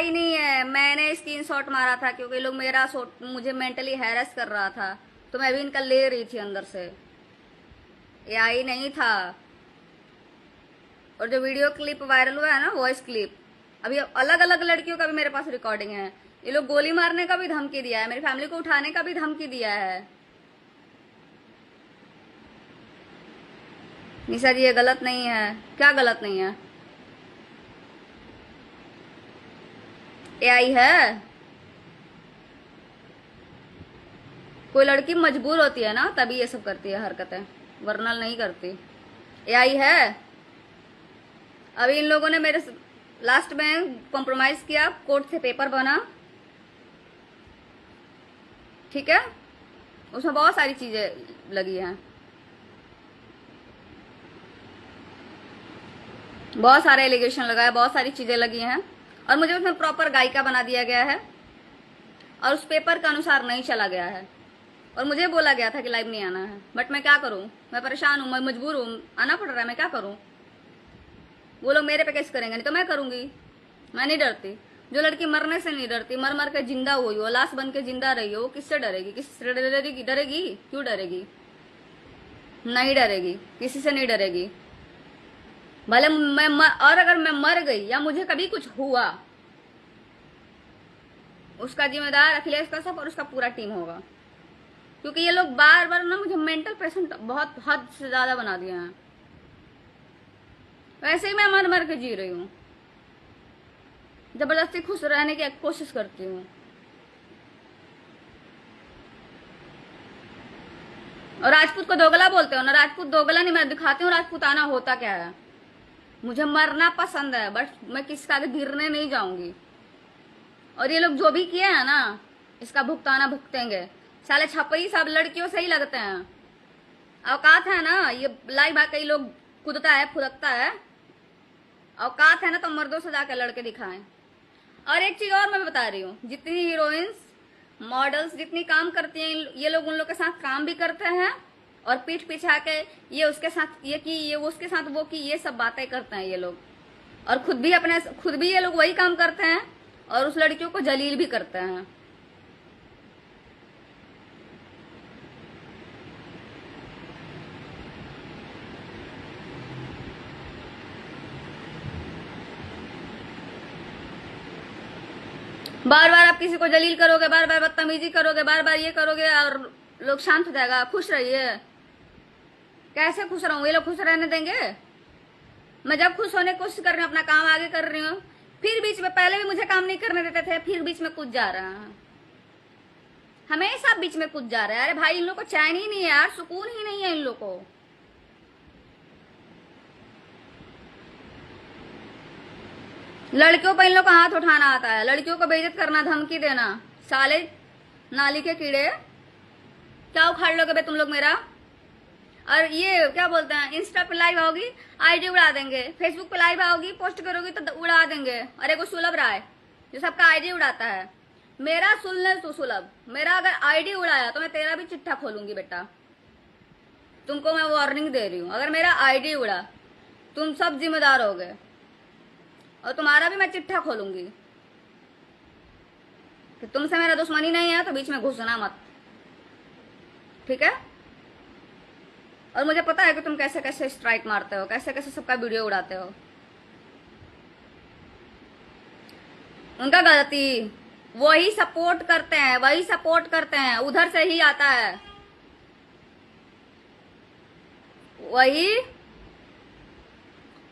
AI नहीं है, मैंने स्क्रीनशॉट मारा था क्योंकि लोग मेरा मुझे मेंटली हैरेस कर रहा था, तो मैं भी इनका ले रही थी अंदर से। एआई नहीं था। और जो वीडियो क्लिप वायरल हुआ है ना, वॉइस क्लिप, अभी अलग अलग लड़कियों का भी मेरे पास रिकॉर्डिंग है। ये लोग गोली मारने का भी धमकी दिया है, मेरी फैमिली को उठाने का भी धमकी दिया है। निशा जी ये गलत नहीं है। क्या गलत नहीं है? एआई है। कोई लड़की मजबूर होती है ना तभी ये सब करती है हरकतें, वरना नहीं करती। एआई है। अभी इन लोगों ने मेरे लास्ट में कॉम्प्रोमाइज किया, कोर्ट से पेपर बना, ठीक है, उसमें बहुत सारी चीजें लगी हैं, बहुत सारे एलिगेशन लगा है, बहुत सारी चीजें लगी हैं, और मुझे उसमें प्रॉपर गायिका बना दिया गया है और उस पेपर के अनुसार नहीं चला गया है। और मुझे बोला गया था कि लाइव नहीं आना है, बट मैं क्या करूं, मैं परेशान हूं, मैं मजबूर हूं, आना पड़ रहा है, मैं क्या करूं। वो लोग मेरे पे केस करेंगे, नहीं तो मैं करूंगी। मैं नहीं डरती। जो लड़की मरने से नहीं डरती, मर मर के जिंदा हुई हो, लाश बन के जिंदा रही हो, वो किससे डरेगी? किससे डरेगी? डरेगी? क्यों डरेगी? नहीं डरेगी, किसी से नहीं डरेगी। भले और अगर मैं मर गई या मुझे कभी कुछ हुआ, उसका जिम्मेदार अखिलेश कश्यप और उसका पूरा टीम होगा। क्योंकि ये लोग बार बार ना मुझे मेंटल पेशेंट बहुत हद से ज्यादा बना दिए हैं। वैसे ही मैं मर मर के जी रही हूँ, जबरदस्ती खुश रहने की कोशिश करती हूँ। और राजपूत को दोगला बोलते हो ना, राजपूत दोगला नहीं, मैं दिखाती हूँ राजपूताना होता क्या है। मुझे मरना पसंद है, बट मैं किसी का आगे गिरने नहीं जाऊंगी। और ये लोग जो भी किए हैं ना, इसका भुगताना भुगतेंगे। साले छपरी सब लड़कियों से ही लगते हैं। औकात है ना, ये लाइव आके ये लोग कूदता है, फुदकता है। औकात है ना तो मर्दों से जाके लड़के दिखाएं। और एक चीज और मैं बता रही हूँ, जितनी हीरोइंस मॉडल्स जितनी काम करती हैं, ये लोग उन लोग के साथ काम भी करते हैं और पीठ पीछे आके ये उसके साथ ये की, ये उसके साथ वो की, ये सब बातें करते हैं ये लोग। और खुद भी ये लोग वही काम करते हैं और उस लड़कियों को जलील भी करते हैं। बार बार आप किसी को जलील करोगे, बार बार बदतमीजी करोगे, बार बार ये करोगे और लोग शांत हो जाएगा। खुश रहिए। कैसे खुश रहूं? ये लोग खुश रहने देंगे? मैं जब खुश होने की कोशिश कर रही हूँ, अपना काम आगे कर रही हूँ, फिर बीच में, पहले भी मुझे काम नहीं करने देते थे, फिर बीच में कूद जा रहा है। हमेशा बीच में कूद जा रहा है। अरे भाई, इन लोग को चैन ही नहीं है यार, सुकून ही नहीं है इन लोग को। लड़कियों पर इन लोग का हाथ उठाना आता है, लड़कियों को बेइज्जत करना, धमकी देना। साले नाली के कीड़े, क्या उखाड़ लोगे बे तुम लोग मेरा? और ये क्या बोलते हैं, इंस्टा पे लाइव आओगी आईडी उड़ा देंगे, फेसबुक पे लाइव आओगी पोस्ट करोगी तो उड़ा देंगे। अरे को सुलभ रहा है जो सबका आईडी उड़ाता है। मेरा सुन ले तू सुलभ, मेरा अगर आईडी उड़ाया तो मैं तेरा भी चिट्ठा खोलूंगी बेटा। तुमको मैं वार्निंग दे रही हूँ, अगर मेरा आईडी उड़ा तुम सब जिम्मेदार हो गए और तुम्हारा भी मैं चिट्ठा खोलूंगी। कि तुमसे मेरा दुश्मनी नहीं है तो बीच में घुसना मत, ठीक है? और मुझे पता है कि तुम कैसे कैसे स्ट्राइक मारते हो, कैसे कैसे सबका वीडियो उड़ाते हो। उनका गलती, वही सपोर्ट करते हैं, वही सपोर्ट करते हैं, उधर से ही आता है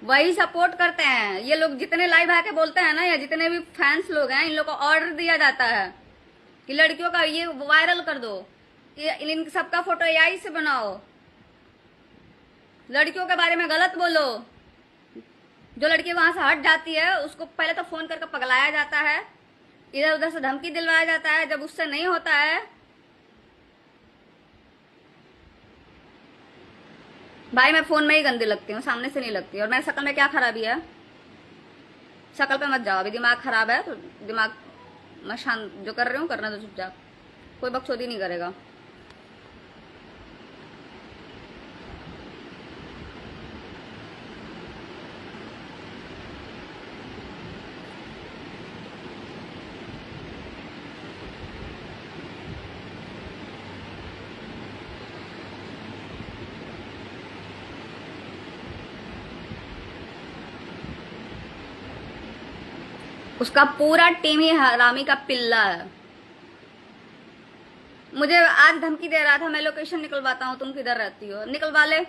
वही सपोर्ट करते हैं। ये लोग जितने लाइव आके बोलते हैं ना, या जितने भी फैंस लोग हैं, इन लोग को ऑर्डर दिया जाता है कि लड़कियों का ये वायरल कर दो, इन सबका फोटो एआई से बनाओ, लड़कियों के बारे में गलत बोलो। जो लड़की वहां से हट जाती है उसको पहले तो फोन करके पगलाया जाता है, इधर उधर से धमकी दिलवाया जाता है। जब उससे नहीं होता है, भाई मैं फोन में ही गंदी लगती हूँ, सामने से नहीं लगती। और मेरी शक्ल में क्या खराबी है? शक्ल पे मत जाओ, अभी दिमाग खराब है तो दिमाग मैं शांत जो कर रही हूँ करना, तो चुपचाप, कोई बकचोदी नहीं करेगा। उसका पूरा टीम ही हरामी का पिल्ला है। मुझे आज धमकी दे रहा था, मैं लोकेशन निकलवाता हूँ, तुम किधर रहती हो, निकलवा ले।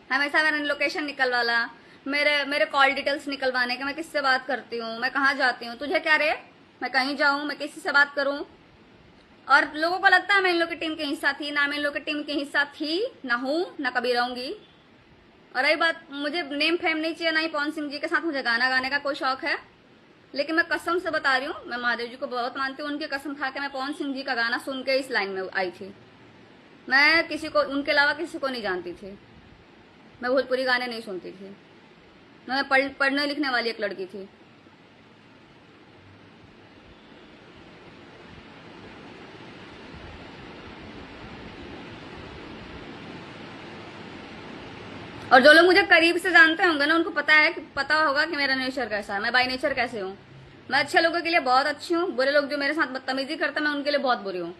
हमेशा मेरा लोकेशन निकलवाला, मेरे मेरे कॉल डिटेल्स निकलवाने के, मैं किससे बात करती हूँ, मैं कहाँ जाती हूँ, तुझे क्या रे, मैं कहीं जाऊँ, मैं किसी से बात करूँ। और लोगों को लगता है मैं इन लोग की टीम के हिस्सा थी ना, मैं इन लोग की टीम के हिस्सा थी ना, हूँ ना, कभी रहूंगी। और रही बात, मुझे नेम फेम नहीं चाहिए, ना ही पवन सिंह जी के साथ मुझे गाना गाने का कोई शौक है। लेकिन मैं कसम से बता रही हूँ, मैं महादेव जी को बहुत मानती हूँ, उनकी कसम खा के मैं पवन सिंह जी का गाना सुन के इस लाइन में आई थी। मैं किसी को, उनके अलावा किसी को नहीं जानती थी। मैं भोजपुरी गाने नहीं सुनती थी। मैं पढ़ने लिखने वाली एक लड़की थी। और जो लोग मुझे करीब से जानते होंगे ना, उनको पता होगा कि मेरा नेचर कैसा है, मैं बाई नेचर कैसे हूँ। मैं अच्छे लोगों के लिए बहुत अच्छी हूँ, बुरे लोग जो मेरे साथ बदतमीजी करते हैं मैं उनके लिए बहुत बुरी हूँ।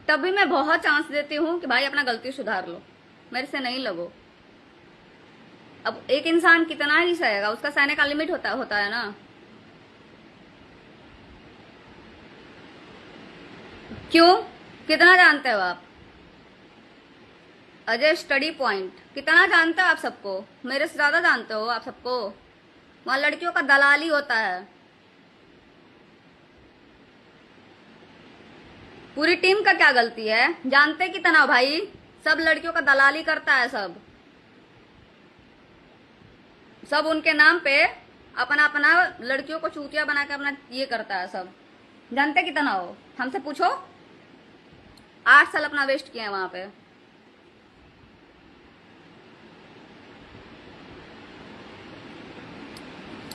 तब भी मैं बहुत चांस देती हूँ कि भाई अपना गलती सुधार लो, मेरे से नहीं लगो। अब एक इंसान कितना ही सहेगा, उसका सहने का लिमिट होता है ना। क्यों, कितना जानते हो आप? अजय स्टडी पॉइंट, कितना जानते हो आप सबको? मेरे से ज्यादा जानते हो आप सबको। वहां लड़कियों का दलाली होता है। पूरी टीम का क्या गलती है, जानते कितना भाई? सब लड़कियों का दलाली करता है, सब उनके नाम पे अपना अपना लड़कियों को चूतिया बना के अपना ये करता है सब। जानते कितना हो, हमसे पूछो। 8 साल अपना वेस्ट किए वहां पे।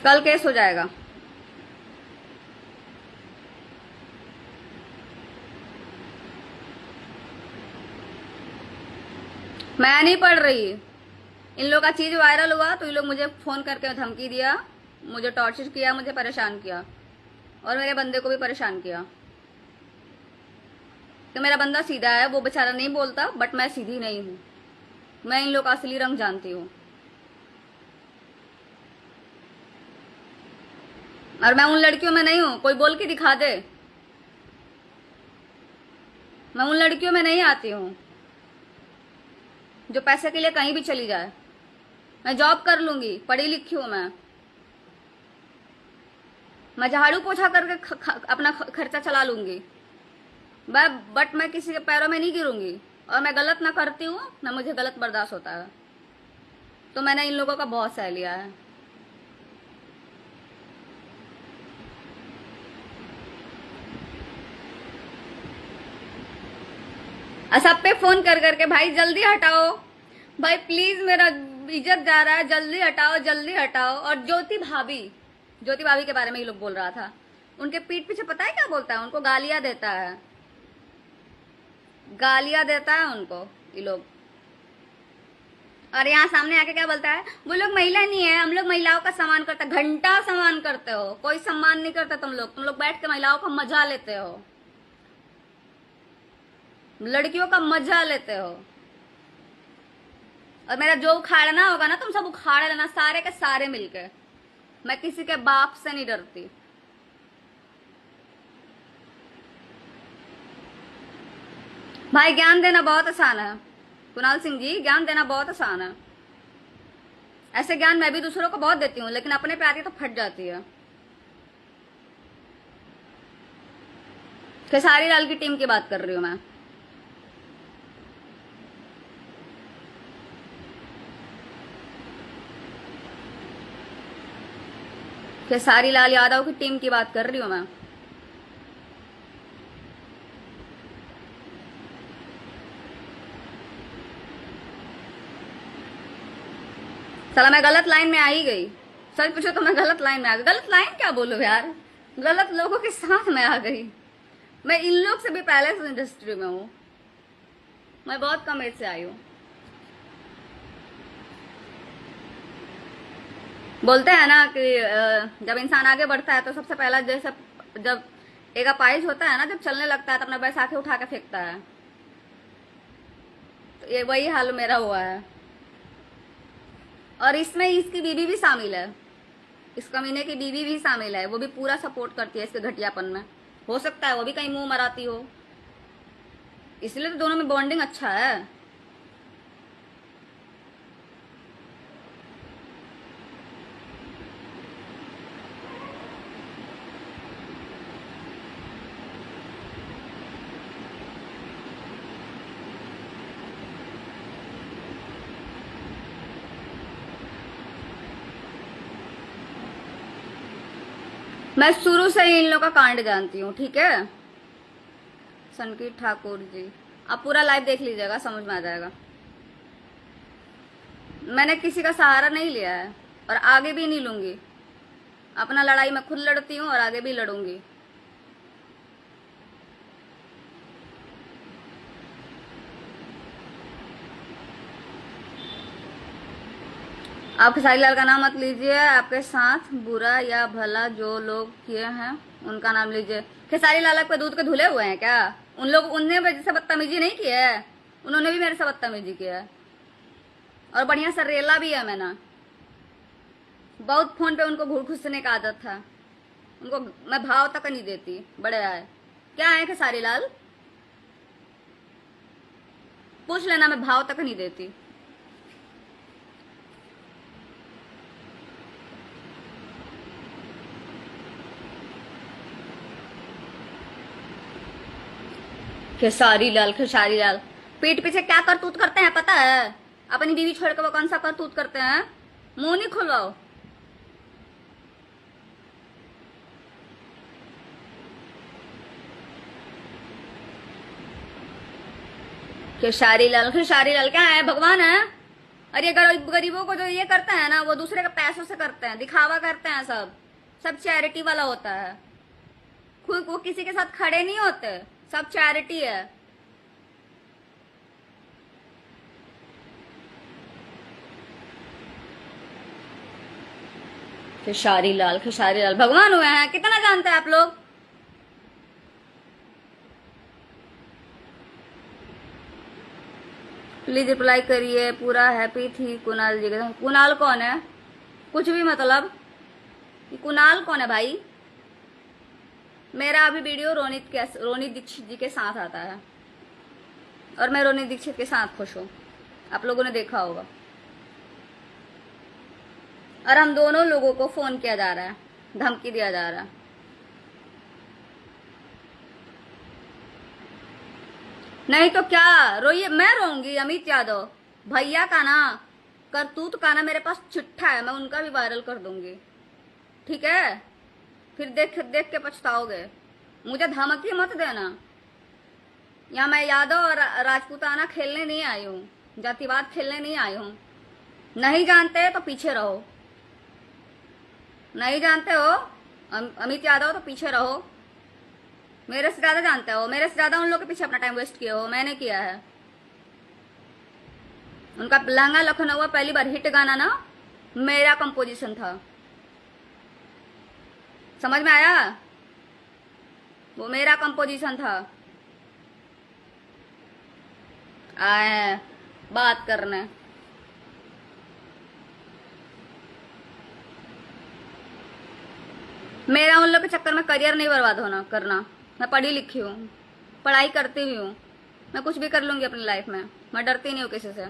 कल केस हो जाएगा। मैं नहीं पढ़ रही। इन लोग का चीज वायरल हुआ तो इन लोग मुझे फोन करके धमकी दिया, मुझे टॉर्चर किया, मुझे परेशान किया, और मेरे बंदे को भी परेशान किया। तो मेरा बंदा सीधा है, वो बेचारा नहीं बोलता, बट मैं सीधी नहीं हूँ। मैं इन लोग का असली रंग जानती हूँ। और मैं उन लड़कियों में नहीं हूँ, कोई बोल के दिखा दे। मैं उन लड़कियों में नहीं आती हूँ जो पैसे के लिए कहीं भी चली जाए। मैं जॉब कर लूंगी, पढ़ी लिखी हूँ मैं झाड़ू पोछा करके अपना खर्चा चला लूंगी। बट मैं किसी के पैरों में नहीं गिरूंगी। और मैं गलत ना करती हूँ ना मुझे गलत बर्दाश्त होता है। तो मैंने इन लोगों का बहुत सह लिया है। सब पे फोन कर करके भाई जल्दी हटाओ, भाई प्लीज मेरा इज्जत जा रहा है, जल्दी हटाओ जल्दी हटाओ। और ज्योति भाभी के बारे में ये लोग बोल रहा था। उनके पीठ पीछे पता है क्या बोलता है? उनको गालियां देता है, गालियां देता है उनको ये लोग। और यहाँ सामने आके क्या बोलता है? वो लोग महिला नहीं है, हम लोग महिलाओं का सम्मान करते हैं। घंटा सम्मान करते हो, कोई सम्मान नहीं करता तुम लोग बैठ के महिलाओं का मजा लेते हो, लड़कियों का मजा लेते हो। और मेरा जो उखाड़ना होगा ना, तुम सब उखाड़ लेना, सारे के सारे मिलके। मैं किसी के बाप से नहीं डरती। भाई ज्ञान देना बहुत आसान है, कुणाल सिंह जी, ज्ञान देना बहुत आसान है। ऐसे ज्ञान मैं भी दूसरों को बहुत देती हूँ, लेकिन अपने पे आती तो फट जाती है। खेसारी लाल की टीम की बात कर रही हूँ मैं। खेसारी लाल यादव की टीम की बात कर रही हूँ मैं। साला मैं गलत लाइन में आ ही गई। सच पूछो तो मैं गलत लाइन में आ गई। गलत लाइन क्या बोलूं यार, गलत लोगों के साथ मैं आ गई। मैं इन लोग से भी पहले से इंडस्ट्री में हूँ, मैं बहुत कम एज से आई हूँ। बोलते हैं ना कि जब इंसान आगे बढ़ता है तो सबसे पहला जैसे जब एक अपाइज होता है ना, जब चलने लगता है तो अपना बैसाखी उठा के फेंकता है। तो ये वही हाल मेरा हुआ है। और इसमें इसकी बीबी भी शामिल है। इस कमीने की बीवी भी शामिल है, वो भी पूरा सपोर्ट करती है इसके घटियापन में। हो सकता है वो भी कहीं मुंह मराती हो, इसलिए तो दोनों में बॉन्डिंग अच्छा है। मैं शुरू से ही इन लोगों का कांड जानती हूँ, ठीक है। संकीत ठाकुर जी, आप पूरा लाइव देख लीजिएगा, समझ में आ जाएगा। मैंने किसी का सहारा नहीं लिया है और आगे भी नहीं लूंगी। अपना लड़ाई मैं खुद लड़ती हूँ और आगे भी लड़ूंगी। आप खेसारी लाल का नाम मत लीजिए, आपके साथ बुरा या भला जो लोग किए हैं उनका नाम लीजिए। खेसारी लाल पे दूध के धुले हुए हैं क्या? उनने मेरे से बदतमीजी नहीं की है, उन्होंने भी मेरे से बदतमीजी किया है और बढ़िया से रेला भी है मैंने। बहुत फोन पे उनको घुसने का आदत था, उनको मैं भाव तक नहीं देती। बड़े आए क्या है खेसारी लाल, पूछ लेना, मैं भाव तक नहीं देती। खेसारी लाल पीठ पीछे क्या करतूत करते हैं पता है? अपनी बीवी छोड़ कर वो कौन सा करतूत करते हैं? मुंह नहीं खुलवाओ। खेसारी लाल क्या है, भगवान है? अरे गरीबों को जो ये करते हैं ना, वो दूसरे के पैसों से करते हैं, दिखावा करते हैं, सब चैरिटी वाला होता है। खुद वो किसी के साथ खड़े नहीं होते, सब चैरिटी है। खेसारी लाल भगवान हुए हैं, कितना जानते हैं आप लोग? प्लीज रिप्लाई करिए। पूरा हैप्पी थी कुणाल जी के। कुणाल कौन है? कुछ भी मतलब, कुणाल कौन है भाई? मेरा अभी वीडियो रोनित दीक्षित जी के साथ आता है और मैं रोनित दीक्षित के साथ खुश हूँ, आप लोगों ने देखा होगा। और हम दोनों लोगों को फोन किया जा रहा है, धमकी दिया जा रहा है। नहीं तो क्या रोइए, मैं रोऊंगी? अमित यादव भैया का ना करतूत का ना मेरे पास चिट्ठा है, मैं उनका भी वायरल कर दूंगी, ठीक है? फिर देख के पछताओगे। मुझे धमकी मत देना। यहाँ मैं यादव और राजपूताना खेलने नहीं आई हूँ, जातिवाद खेलने नहीं आई हूँ। नहीं जानते तो पीछे रहो, नहीं जानते हो अमित यादव तो पीछे रहो। मेरे से ज्यादा जानते हो, मेरे से ज्यादा उन लोग के पीछे अपना टाइम वेस्ट किए हो, मैंने किया है। उनका लहंगा लखनऊ पहली बार हिट गाना ना मेरा कंपोजिशन था, समझ में आया? वो मेरा कंपोजिशन था। आए बात करने। मेरा उन लोग के चक्कर में करियर नहीं बर्बाद होना करना। मैं पढ़ी लिखी हूँ, पढ़ाई करती भी हूँ, मैं कुछ भी कर लूंगी अपनी लाइफ में, मैं डरती नहीं हूँ किसी से।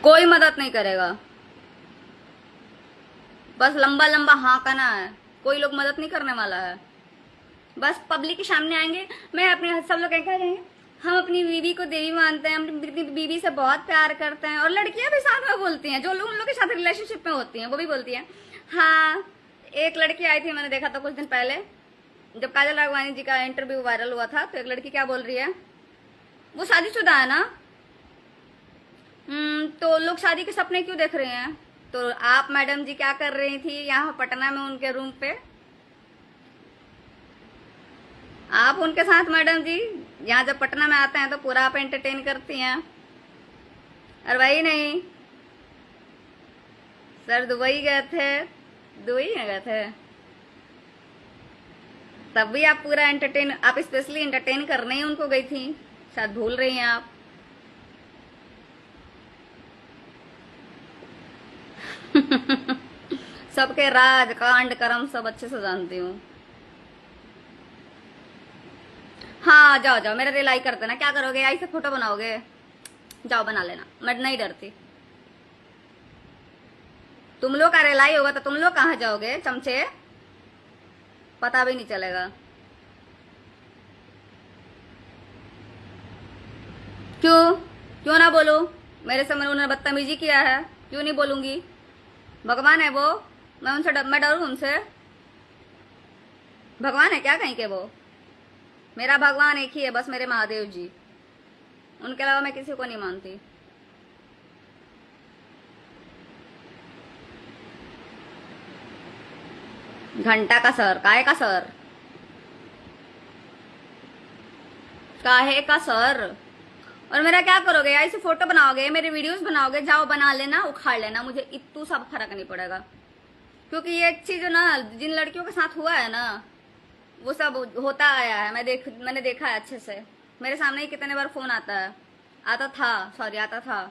कोई मदद नहीं करेगा, बस लंबा लंबा हाँकना है, कोई लोग मदद नहीं करने वाला है। बस पब्लिक के सामने आएंगे, मैं अपने सब लोग क्या कहेंगे, हम अपनी बीवी को देवी मानते हैं, अपनी बीवी से बहुत प्यार करते हैं। और लड़कियां भी साथ में बोलती हैं, जो लोग उन लोग के साथ रिलेशनशिप में होती हैं वो भी बोलती हैं। हाँ, एक लड़की आई थी, मैंने देखा था कुछ दिन पहले जब काजल राघवानी जी का इंटरव्यू वायरल हुआ था, तो एक लड़की क्या बोल रही है, वो शादीशुदा है ना, तो लोग शादी के सपने क्यों देख रहे हैं? तो आप मैडम जी क्या कर रही थी यहाँ पटना में उनके रूम पे? आप उनके साथ मैडम जी यहाँ जब पटना में आते हैं तो पूरा आप एंटरटेन करती हैं। और वही नहीं सर, दुबई गए थे, दुबई में गए थे, तब भी आप पूरा एंटरटेन, आप स्पेशली एंटरटेन करने ही उनको गई थी, शायद भूल रही हैं आप। सबके राज कांड कर्म सब अच्छे से जानती हूँ। हाँ जाओ जाओ, मेरा रिलाई कर देना। क्या करोगे, आई से फोटो बनाओगे? जाओ बना लेना, मैं नहीं डरती। तुम लोग का रिलाई होगा तो तुम लोग कहाँ जाओगे चमचे, पता भी नहीं चलेगा। क्यों क्यों ना बोलूं? मेरे से उन्होंने बदतमीजी किया है, क्यों नहीं बोलूंगी? भगवान है वो, मैं डरूं उनसे? भगवान है क्या कहीं के वो? मेरा भगवान एक ही है बस, मेरे महादेव जी। उनके अलावा मैं किसी को नहीं मानती। घंटा का सर, काहे का सर, काहे का सर? और मेरा क्या करोगे? ऐसे फोटो बनाओगे, मेरे वीडियोस बनाओगे, जाओ बना लेना, उखाड़ लेना, मुझे इतू सब फर्क नहीं पड़ेगा। क्योंकि ये चीज ना जिन लड़कियों के साथ हुआ है ना, वो सब होता आया है। मैंने देखा है अच्छे से। मेरे सामने ही कितने बार फोन आता था।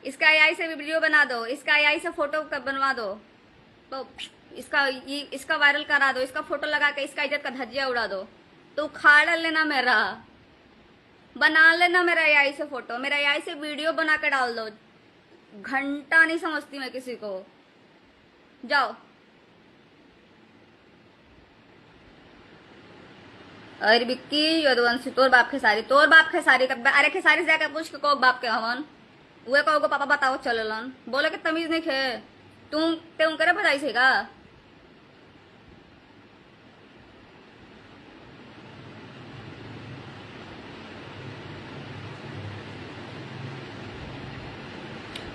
इसका एआई से वीडियो बना दो, इसका एआई से फोटो बनवा दो, तो इसका वायरल करा दो, इसका फोटो लगा के इसका इज्जत का धज्जिया उड़ा दो, तो उखाड़ लेना मेरा, बना लेना मेरा एआई से फोटो, मेरा एआई से वीडियो बना के डाल दो। घंटा नहीं समझती मैं किसी को। जाओ। अरे बिक्की यदुवंशी, तोर बाप खेसारी अरे खेसारी से जाकर पूछ के को बाप के हवन उहे कहो पापा बताओ चललन, बोले कि तमीज नहीं खे तुम ते करे बजाई से का।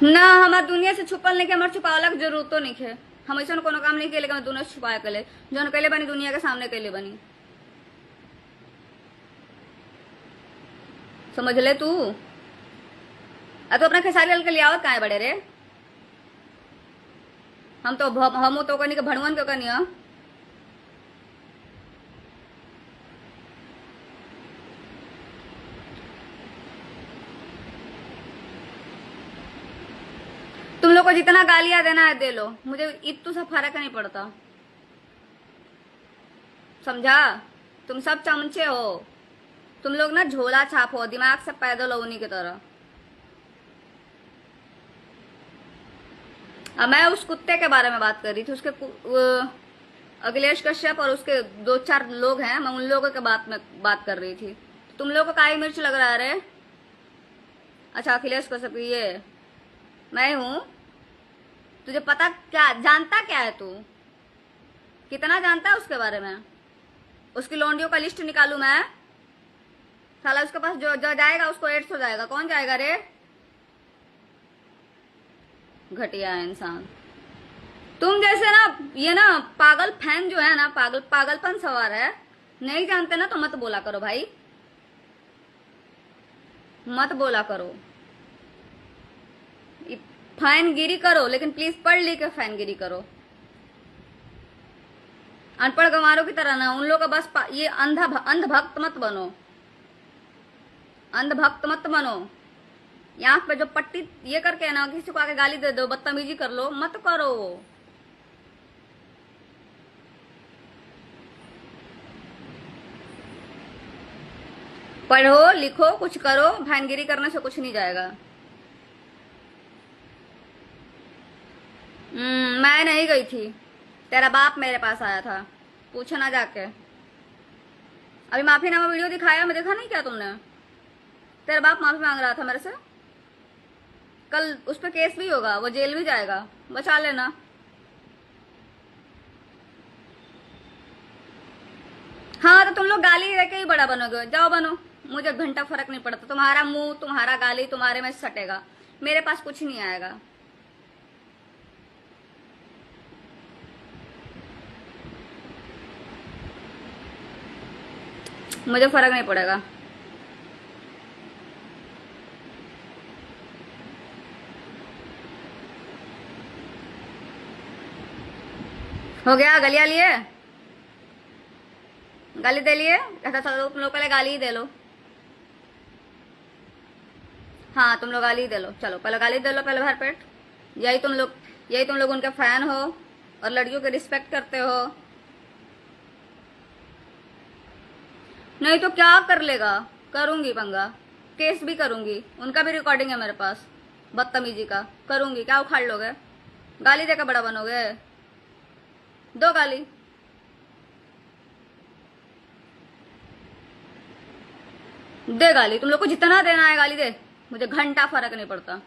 ना हमार दुनिया से छुपल नहीं के, हमार छुपावला के जरूरतो नहीं है। हम ऐसा कोनो काम नहीं के, लेकिन दुनिया से छुपाया कले जौन कैले बनी दुनिया के सामने कैले बनी, समझ ले तू। तो अपना खेसारी लाल के लिए आवत कहाँ बड़े रे? हम तो कनी के भणवन के कनी है। तुम लोग को जितना गालियां देना है दे लो, मुझे इतू सा फर्क नहीं पड़ता, समझा? तुम सब चमचे हो, तुम लोग ना झोला छाप हो, दिमाग से पैदल हो उन्हीं की तरह। अब मैं उस कुत्ते के बारे में बात कर रही थी, उसके अखिलेश कश्यप और उसके 2-4 लोग हैं, मैं उन लोगों के बात कर रही थी। तुम लोगों को काली मिर्च लग रहा है रे? अच्छा अखिलेश कश्यप ये मैं हूं? तुझे पता क्या, जानता क्या है तू? कितना जानता है उसके बारे में? उसकी लौंडियों का लिस्ट निकालू मैं? साला उसके पास जो जाएगा उसको एड्स हो जाएगा। कौन जाएगा रे? घटिया इंसान। तुम जैसे ना ये ना पागल फैन जो है ना, पागलपन सवार है, नहीं जानते ना तो मत बोला करो भाई, मत बोला करो। फैनगिरी करो लेकिन प्लीज पढ़ लिख के फैनगिरी करो। अनपढ़ गंवारों की तरह ना उन लोग का बस ये अंधभक्त मत बनो, अंधभक्त मत बनो। यहाँ पे जो पट्टी ये करके ना किसी को आके गाली दे दो, बदतमीजी कर लो, मत करो। पढ़ो लिखो कुछ करो, फैनगिरी करने से कुछ नहीं जाएगा। मैं नहीं गई थी, तेरा बाप मेरे पास आया था, पूछना जाके। अभी माफीनामा वीडियो दिखाया, मैं देखा नहीं क्या तुमने? तेरा बाप माफी मांग रहा था मेरे से। कल उस पर केस भी होगा, वो जेल भी जाएगा, बचा लेना। हाँ तो तुम लोग गाली देके ही बड़ा बनोगे, जाओ बनो, मुझे घंटा फर्क नहीं पड़ता। तुम्हारा मुंह तुम्हारा गाली तुम्हारे में सटेगा, मेरे पास कुछ नहीं आएगा। मुझे फर्क नहीं पड़ेगा। हो गया गलिया लिए, गाली दे लिए। ऐसा चलो तुम लोग पहले गाली ही दे लो। हाँ तुम लोग गाली ही दे लो, चलो पहले गाली दे लो, पहले भर पेट। यही तुम लोग यही तुम लोग उनके फैन हो और लड़कियों के रिस्पेक्ट करते हो। नहीं तो क्या कर लेगा, करूंगी पंगा, केस भी करूंगी, उनका भी रिकॉर्डिंग है मेरे पास बदतमीजी का, करूंगी। क्या उखाड़ लोगे, गाली देकर बड़ा बनोगे? दो गाली। दे गाली, तुम लोग को जितना देना है गाली दे, मुझे घंटा फर्क नहीं पड़ता।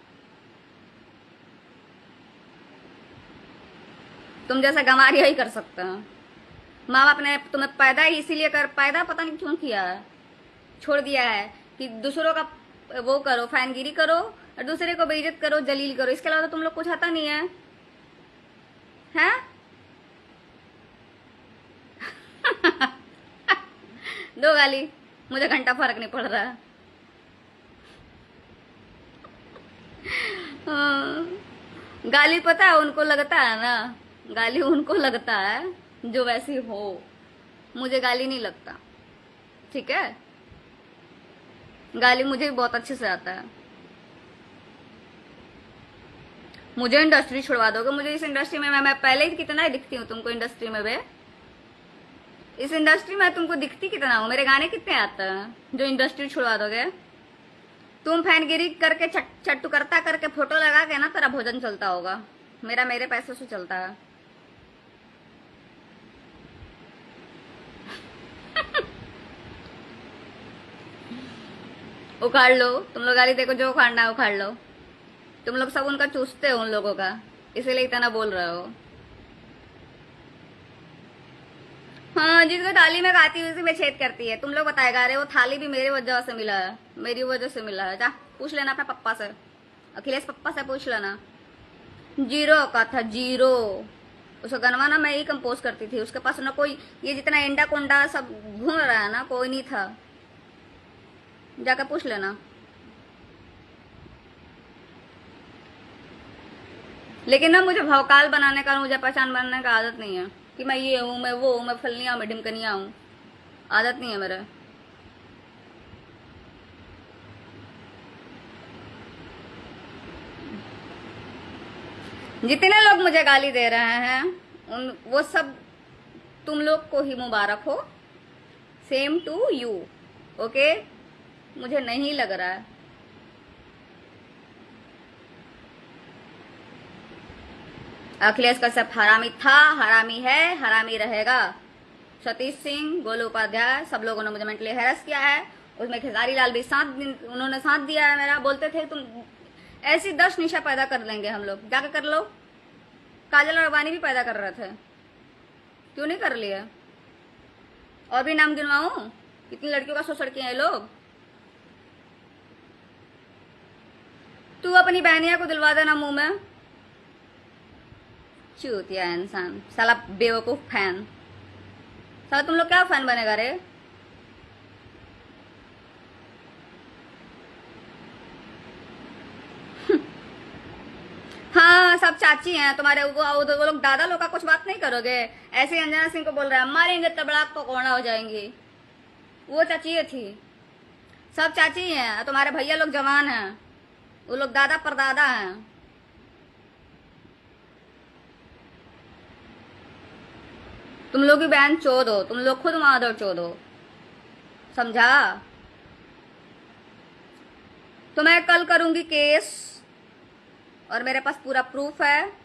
तुम जैसा गंवार यही कर सकते हैं। माँ बाप ने तुम्हें पैदा ही इसीलिए कर, पैदा पता नहीं क्यों किया है, छोड़ दिया है कि दूसरों का वो करो, फैनगिरी करो और दूसरे को बेइज्जत करो, जलील करो। इसके अलावा तो तुम लोग कुछ आता नहीं है, हैं? दो गाली, मुझे घंटा फर्क नहीं पड़ रहा। हाँ, गाली पता है उनको लगता है ना, गाली उनको लगता है जो वैसी हो, मुझे गाली नहीं लगता, ठीक है? गाली मुझे भी बहुत अच्छे से आता है। मुझे इंडस्ट्री छुड़वा दोगे? मुझे इस इंडस्ट्री में मैं पहले ही कितना ही दिखती हूँ तुमको इंडस्ट्री में बे। इस इंडस्ट्री में तुमको दिखती कितना हूँ, मेरे गाने कितने आते हैं जो इंडस्ट्री छुड़वा दोगे? तुम फैनगिरी करके चट्टू करता करके फोटो लगा के ना तेरा भोजन चलता होगा, मेरा मेरे पैसों से चलता है। उखाड़ लो, तुम लोग गाली देखो, जो उखाड़ना है उखाड़ लो। तुम लोग सब उनका चूसते हो उन लोगों का, इसीलिए इतना बोल रहे हो। हाँ, जिसको थाली में खाती है उसी में छेद करती है। तुम लोग बताएगा, अरे वो थाली भी मेरी वजह से मिला है, मेरी वजह से मिला है। जा पूछ लेना अपने पप्पा से, अखिलेश पप्पा से पूछ लेना। जीरो का था, जीरो। उसका गनवा ना मैं ही कंपोज करती थी, उसके पास ना कोई ये जितना इंडा कुंडा सब घूम रहा है ना, कोई नहीं था। जाकर पूछ लेना। लेकिन ना मुझे भौकाल बनाने का, मुझे पहचान बनाने का आदत नहीं है कि मैं ये हूँ, मैं वो हूँ, मैं फलनिया, मैं ढिमकनिया हूँ। आदत नहीं है मेरे। जितने लोग मुझे गाली दे रहे हैं उन वो सब तुम लोग को ही मुबारक हो। Same to you, okay? मुझे नहीं लग रहा है। अखिलेश कश्यप हरामी था, हरामी है, हरामी रहेगा। सतीश सिंह, गोलू उपाध्याय, सब लोगों ने मुझे मेंटली हैरेस किया है। उसमें खेसारी लाल भी उन्होंने साथ दिया है मेरा। बोलते थे तुम ऐसी 10 निशा पैदा कर लेंगे हम लोग, जाके कर लो। काजल और अबानी भी पैदा कर रहे थे, क्यों नहीं कर लिए? और भी नाम गिनवाऊं, कितनी लड़कियों का शोषण किए हैं लोग। तू अपनी बहनिया को दिलवा देना मुंह में। चूतिया इंसान, साला बेवकूफ फैन। साला तुम लोग क्या फैन बनेगा रे? हाँ, सब चाची हैं तुम्हारे। वो लोग दादा लोग का कुछ बात नहीं करोगे? ऐसे अंजना सिंह को बोल रहा है मारेंगे तबड़ा तो कोना हो जाएंगी। वो चाची थी, सब चाची हैं। तुम्हारे भैया लोग जवान हैं, वो लोग दादा परदादा हैं। तुम लोग भी बहन चोद हो, तुम लोग खुद माधव चोद हो, समझा? तो मैं कल करूंगी केस और मेरे पास पूरा प्रूफ है।